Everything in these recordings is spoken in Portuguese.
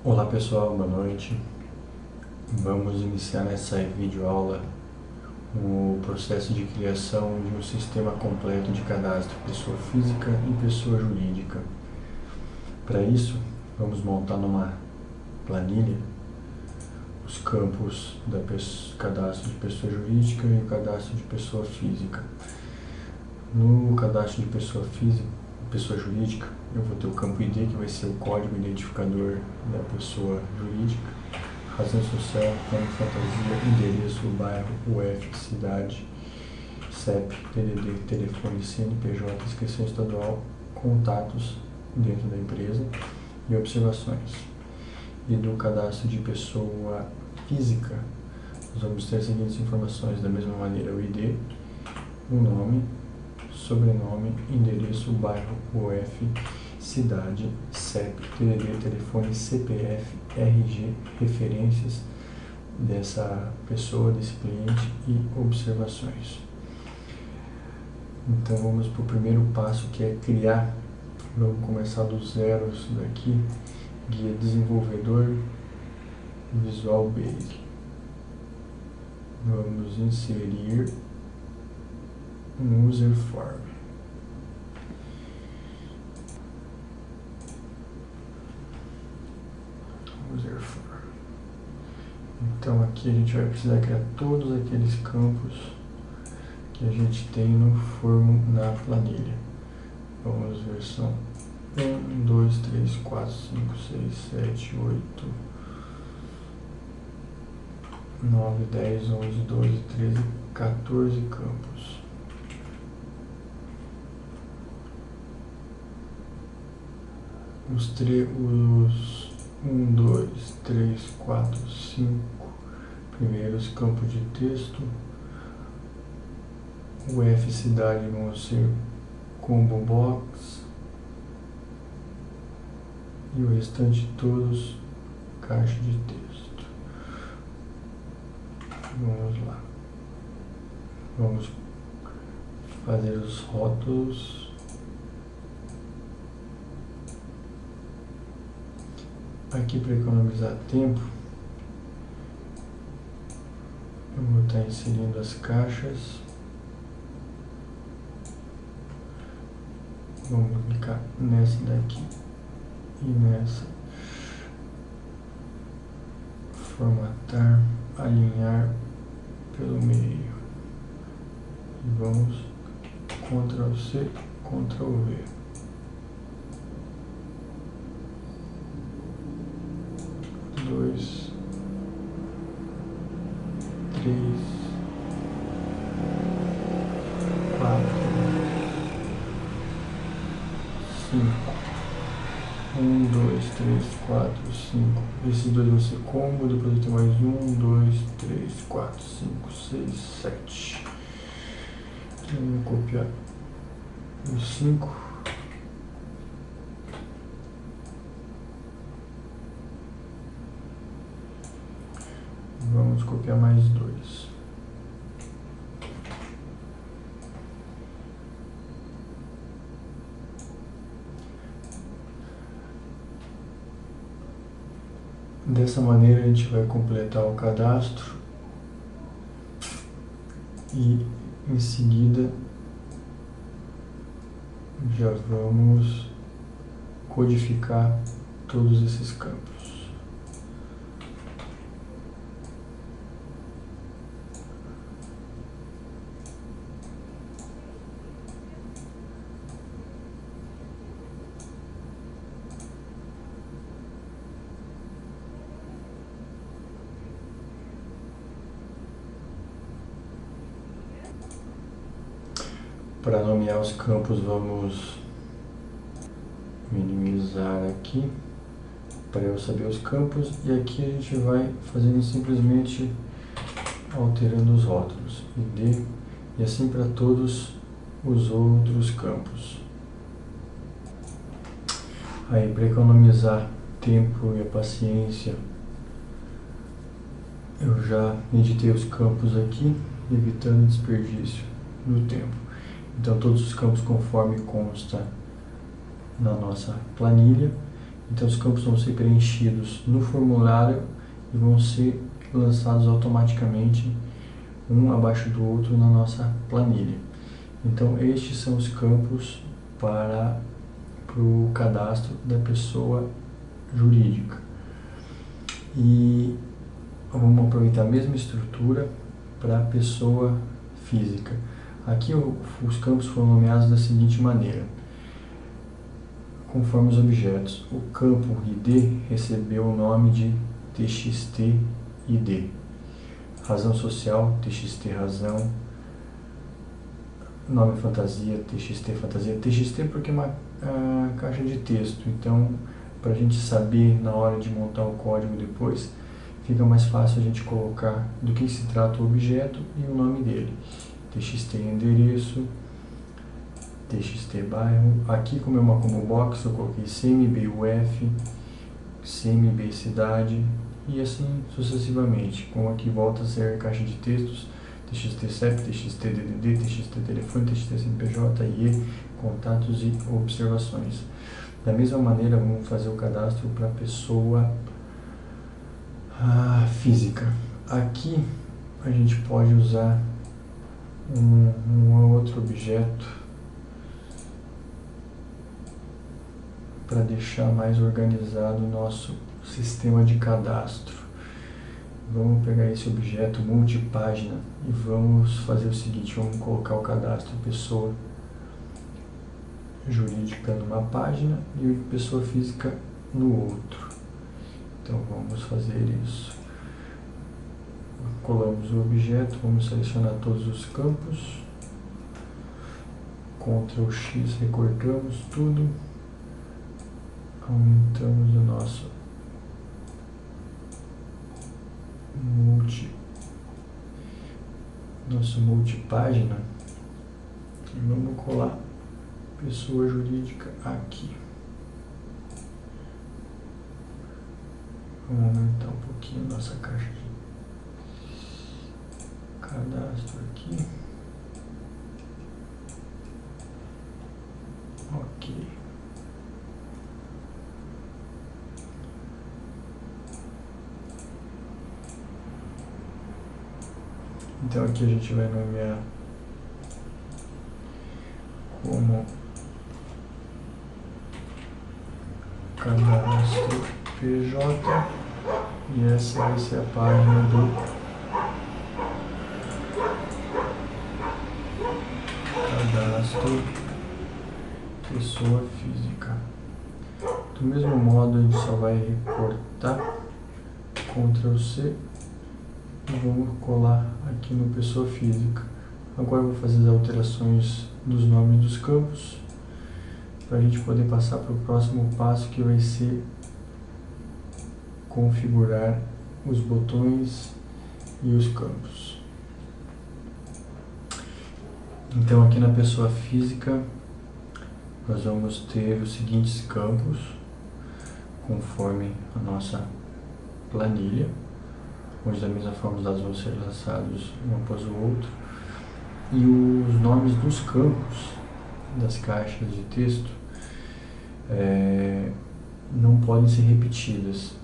Olá pessoal, boa noite. Vamos iniciar nessa videoaula o processo de criação de um sistema completo de cadastro pessoa física e pessoa jurídica. Para isso, vamos montar numa planilha os campos da cadastro de pessoa jurídica e o cadastro de pessoa física. No cadastro de pessoa física, pessoa jurídica, eu vou ter o campo ID, que vai ser o código identificador da pessoa jurídica, razão social, nome, fantasia, endereço, bairro, UF, cidade, CEP, TDD, telefone, CNPJ, inscrição estadual, contatos dentro da empresa e observações. E do cadastro de pessoa física, nós vamos ter as seguintes informações da mesma maneira: o ID, o nome, sobrenome, endereço, bairro, UF, cidade, CEP, TDD, telefone, CPF, RG, referências dessa pessoa, desse cliente e observações. Então vamos para o primeiro passo, que é criar. Vamos começar do zero isso daqui, guia desenvolvedor, Visual Basic. Vamos inserir um user form. User form. Então aqui a gente vai precisar criar todos aqueles campos que a gente tem no form na planilha. Vamos ver, são 1, 2, 3, 4, 5, 6, 7, 8, 9, 10, 11, 12, 13, 14 campos. Os 1, 2, 3, 4, 5 primeiros campos de texto. O F cidade vão ser combo box e o restante todos caixa de texto. Vamos lá. Vamos fazer os rótulos. Aqui, para economizar tempo, eu vou estar inserindo as caixas. Vamos clicar nessa daqui e nessa. Formatar, alinhar pelo meio. E vamos Ctrl C, Ctrl V. Dois, 3, 4, 5. 1, 2, 3, 4, 5. Esses dois vão ser combo, depois eu tenho mais 1, 2, 3, 4, 5, 6, 7. Vamos copiar os 5. Vamos copiar mais 2. Dessa maneira a gente vai completar o cadastro e em seguida já vamos codificar todos esses campos. Para nomear os campos, vamos minimizar aqui para eu saber os campos, e aqui a gente vai fazendo simplesmente alterando os rótulos ID, e assim para todos os outros campos. Aí, para economizar tempo e a paciência, eu já editei os campos aqui, evitando desperdício do tempo. Então todos os campos conforme consta na nossa planilha, Então os campos vão ser preenchidos no formulário e vão ser lançados automaticamente um abaixo do outro na nossa planilha. Então estes são os campos para o cadastro da pessoa jurídica. E vamos aproveitar a mesma estrutura para a pessoa física. Aqui os campos foram nomeados da seguinte maneira, conforme os objetos. O campo ID recebeu o nome de TXT-ID. Razão social, TXT razão. Nome fantasia, TXT fantasia. TXT porque é uma caixa de texto, então para a gente saber na hora de montar o código depois, fica mais fácil a gente colocar do que se trata o objeto e o nome dele. TXT endereço, TXT bairro. Aqui, como é uma combo box, eu coloquei CMB UF, CMB cidade e assim sucessivamente. Como aqui volta a ser caixa de textos, TXT CEP, TXT DDD, TXT telefone, TXT CNPJ, IE, contatos e observações. Da mesma maneira, vamos fazer o cadastro para a pessoa física. Aqui a gente pode usar um outro objeto para deixar mais organizado o nosso sistema de cadastro. Vamos pegar esse objeto multipágina e vamos fazer o seguinte, vamos colocar o cadastro pessoa jurídica numa página e pessoa física no outro. Então vamos fazer isso. Colamos o objeto, vamos selecionar todos os campos, Ctrl X, recortamos tudo, aumentamos o nosso multipágina e vamos colar pessoa jurídica aqui. Vamos aumentar um pouquinho a nossa caixa de cadastro aqui. Ok. Então aqui a gente vai nomear como cadastro PJ e essa vai ser a página do cadastro pessoa física. Do mesmo modo a gente só vai recortar, Ctrl C e vamos colar aqui no pessoa física. Agora eu vou fazer as alterações dos nomes dos campos para a gente poder passar para o próximo passo, que vai ser configurar os botões e os campos. Então aqui na pessoa física nós vamos ter os seguintes campos conforme a nossa planilha, onde da mesma forma os dados vão ser lançados um após o outro, e os nomes dos campos das caixas de texto não podem ser repetidas.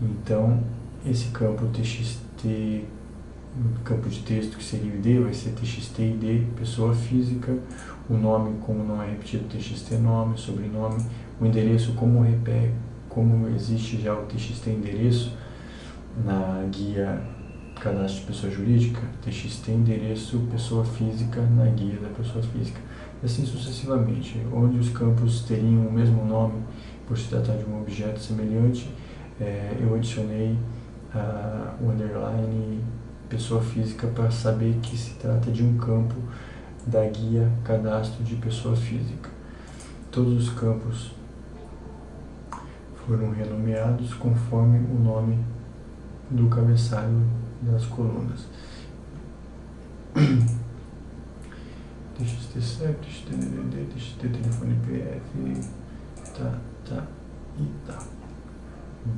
Então esse campo TXT, campo de texto que seria o ID, vai ser TXT ID, pessoa física, o nome, como não é repetido, TXT nome, sobrenome, o endereço, como existe já o TXT endereço na guia cadastro de pessoa jurídica, TXT endereço pessoa física na guia da pessoa física, e assim sucessivamente. Onde os campos teriam o mesmo nome, por se tratar de um objeto semelhante, eu adicionei o underline pessoa física para saber que se trata de um campo da guia cadastro de pessoa física. Todos os campos foram renomeados conforme o nome do cabeçalho das colunas. TXT CEP, TXT DDD, TXT telefone PF, tá.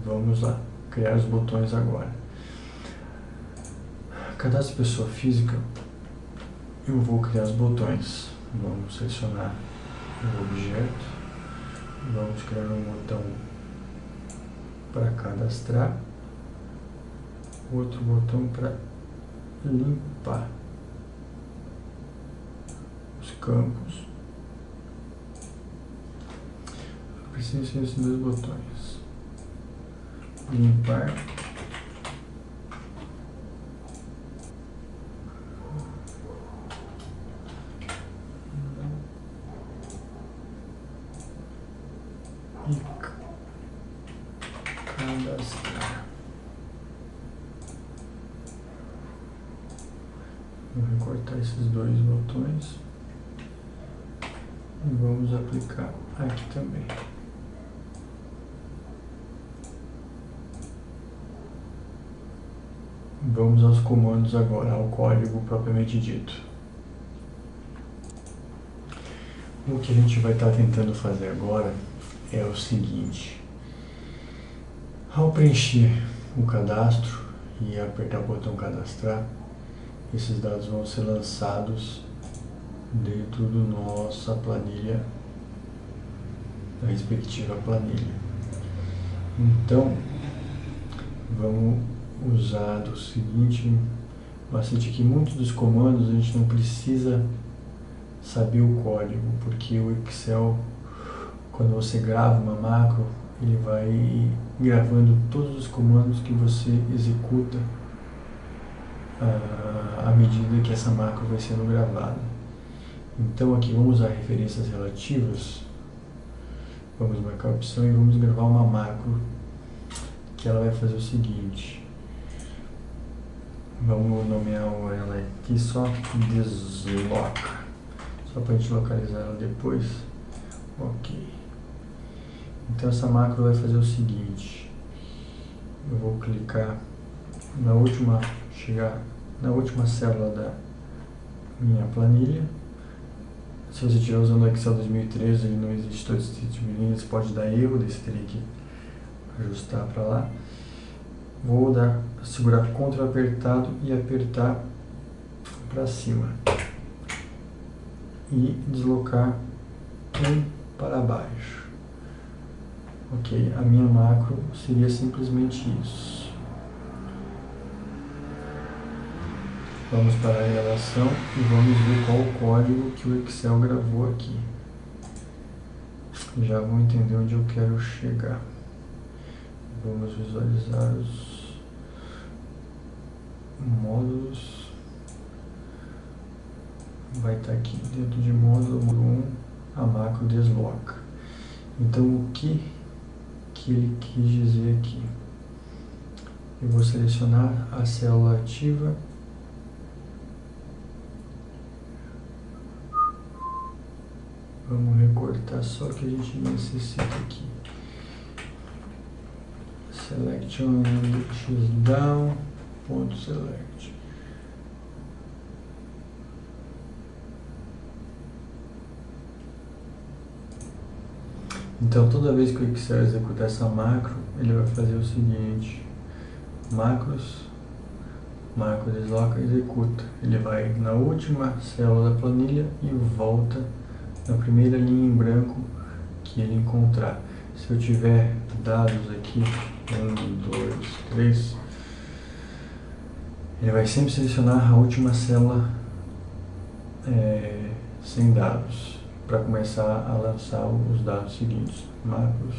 Vamos lá, criar os botões agora. Cadastro pessoa física, eu vou criar os botões. Vamos selecionar o objeto, vamos criar um botão para cadastrar, outro botão para limpar os campos. Preciso ser esses dois botões: limpar e cadastrar. Vou recortar esses dois botões e vamos aplicar aqui também. Vamos aos comandos agora, ao código propriamente dito. O que a gente vai estar tentando fazer agora é o seguinte: ao preencher o cadastro e apertar o botão cadastrar, esses dados vão ser lançados dentro da nossa planilha, da respectiva planilha. Então, vamos usar do seguinte macete aqui: muitos dos comandos a gente não precisa saber o código, porque o Excel, quando você grava uma macro, ele vai gravando todos os comandos que você executa à medida que essa macro vai sendo gravada. Então aqui vamos usar referências relativas, vamos marcar a opção e vamos gravar uma macro que ela vai fazer o seguinte. Vamos nomear ela aqui só desloca, só para a gente localizar ela depois. Ok. Então essa macro vai fazer o seguinte: eu vou clicar na última, chegar na última célula da minha planilha. Se você estiver usando o Excel 2013, ele não existe todo esse tipo de linhas, pode dar erro, daí você teria que ajustar para lá. Vou segurar Ctrl apertado e apertar para cima e deslocar para baixo. Ok, a minha macro seria simplesmente isso. Vamos para a gravação e vamos ver qual o código que o Excel gravou aqui. Já vou entender onde eu quero chegar. Vamos visualizar os módulos. Vai estar aqui dentro de módulo 1, a macro desloca. Então o que ele quis dizer aqui? Eu vou selecionar a célula ativa, vamos recortar só o que a gente necessita aqui. Selection xdown ponto select. Então toda vez que o Excel executar essa macro, ele vai fazer o seguinte: macros, macro desloca, executa. Ele vai na última célula da planilha e volta na primeira linha em branco que ele encontrar. Se eu tiver dados aqui, 1, 2, 3, ele vai sempre selecionar a última célula sem dados, para começar a lançar os dados seguintes. Macros,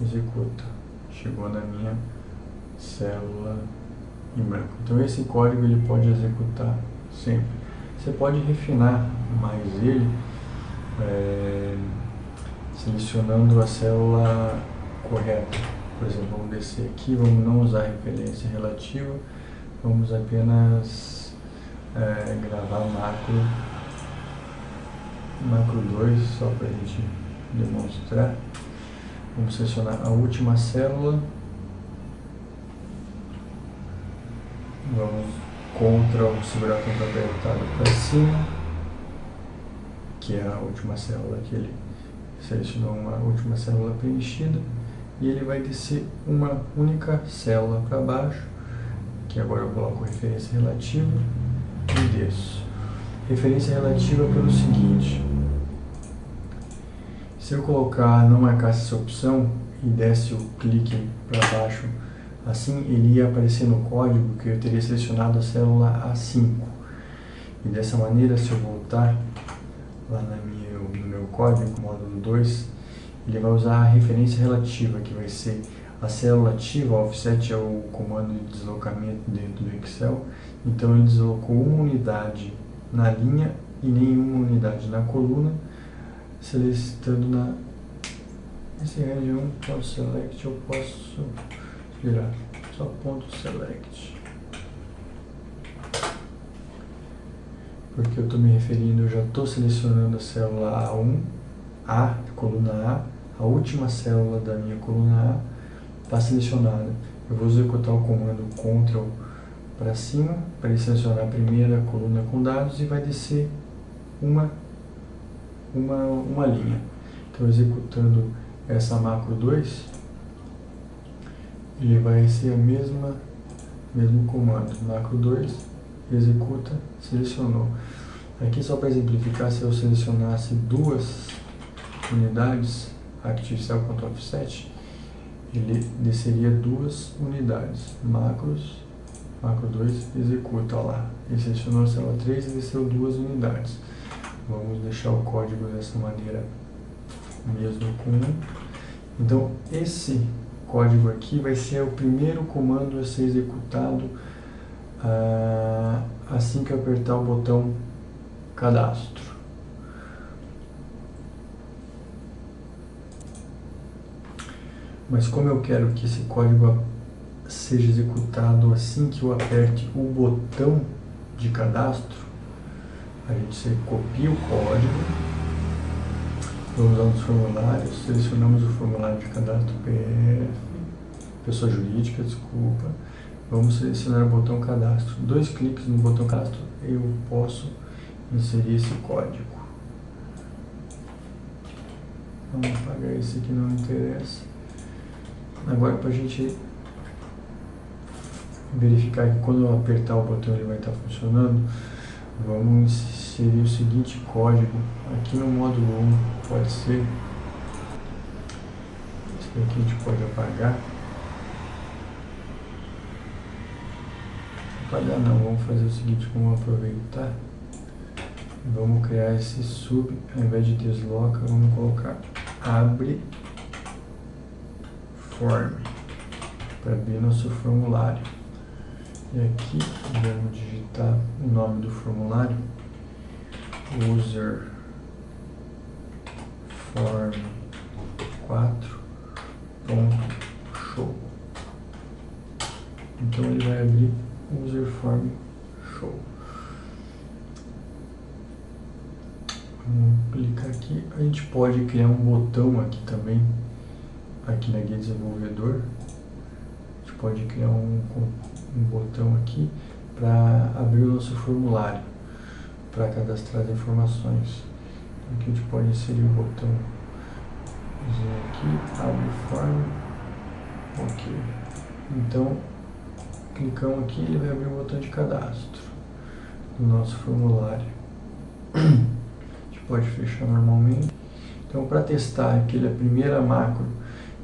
executa. Chegou na minha célula em branco. Então esse código ele pode executar sempre. Você pode refinar mais ele selecionando a célula correta. Por exemplo, vamos descer aqui, vamos não usar referência relativa, vamos apenas gravar macro 2, só para a gente demonstrar. Vamos selecionar a última célula, vamos Ctrl, segurar o Ctrl apertado para cima, que é a última célula que ele selecionou, uma última célula preenchida, e ele vai descer uma única célula para baixo, que agora eu coloco referência relativa e desço. Referência relativa pelo seguinte: se eu colocar, não marcar essa opção, e desse o clique para baixo, assim ele ia aparecer no código que eu teria selecionado a célula A5. E dessa maneira, se eu voltar lá no meu código, módulo 2, ele vai usar a referência relativa, que vai ser a célula ativa. A offset é o comando de deslocamento dentro do Excel, então ele deslocou uma unidade na linha e nenhuma unidade na coluna, selecionando nesse região ponto select. Eu posso virar só ponto select, porque eu estou me referindo, eu já estou selecionando a célula A1, coluna A última célula da minha coluna A está selecionada. Eu vou executar o comando Ctrl para cima, para ele selecionar a primeira coluna com dados e vai descer uma linha. Então, executando essa macro 2, ele vai ser mesmo comando, macro 2, executa, selecionou. Aqui, só para exemplificar, se eu selecionasse duas unidades, ActiveCell.offset, ele desceria duas unidades, macro 2, executa, ó lá, ele selecionou a célula 3 e desceu duas unidades. Vamos deixar o código dessa maneira mesmo comum. Então, esse código aqui vai ser o primeiro comando a ser executado assim que eu apertar o botão cadastro. Mas como eu quero que esse código seja executado assim que eu aperte o botão de cadastro, a gente copia o código, vamos lá nos formulários, selecionamos o formulário de cadastro PF, pessoa jurídica, desculpa, vamos selecionar o botão cadastro. 2 cliques no botão cadastro, eu posso inserir esse código. Vamos apagar esse que não interessa. Agora, para a gente verificar que quando eu apertar o botão ele vai estar funcionando, vamos inserir o seguinte código aqui no módulo 1, pode ser, esse aqui a gente pode apagar não, vamos fazer o seguinte, vamos aproveitar, vamos criar esse sub, ao invés de desloca, vamos colocar abre form, para abrir nosso formulário. E aqui vamos digitar o nome do formulário, user form 4.show. Então ele vai abrir user form show. Vamos clicar aqui. A gente pode criar um botão aqui também, aqui na guia desenvolvedor. A gente pode criar um botão aqui para abrir o nosso formulário, para cadastrar as informações. Aqui a gente pode inserir o botão aqui, abre form, ok. Então, clicamos aqui, ele vai abrir o botão de cadastro do nosso formulário. A gente pode fechar normalmente. Então, para testar aquela primeira macro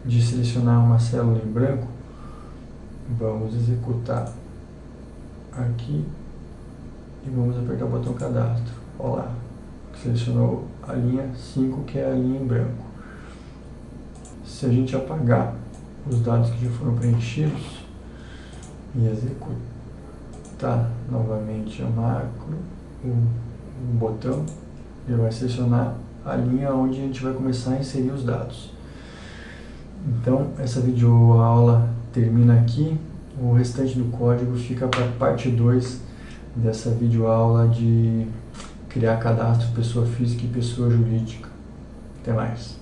de selecionar uma célula em branco, vamos executar aqui e vamos apertar o botão cadastro. Olha lá, selecionou a linha 5, que é a linha em branco. Se a gente apagar os dados que já foram preenchidos e executar novamente a macro, o botão, ele vai selecionar a linha onde a gente vai começar a inserir os dados. Então, essa videoaula termina aqui. O restante do código fica para a parte 2 dessa videoaula de criar cadastro pessoa física e pessoa jurídica. Até mais.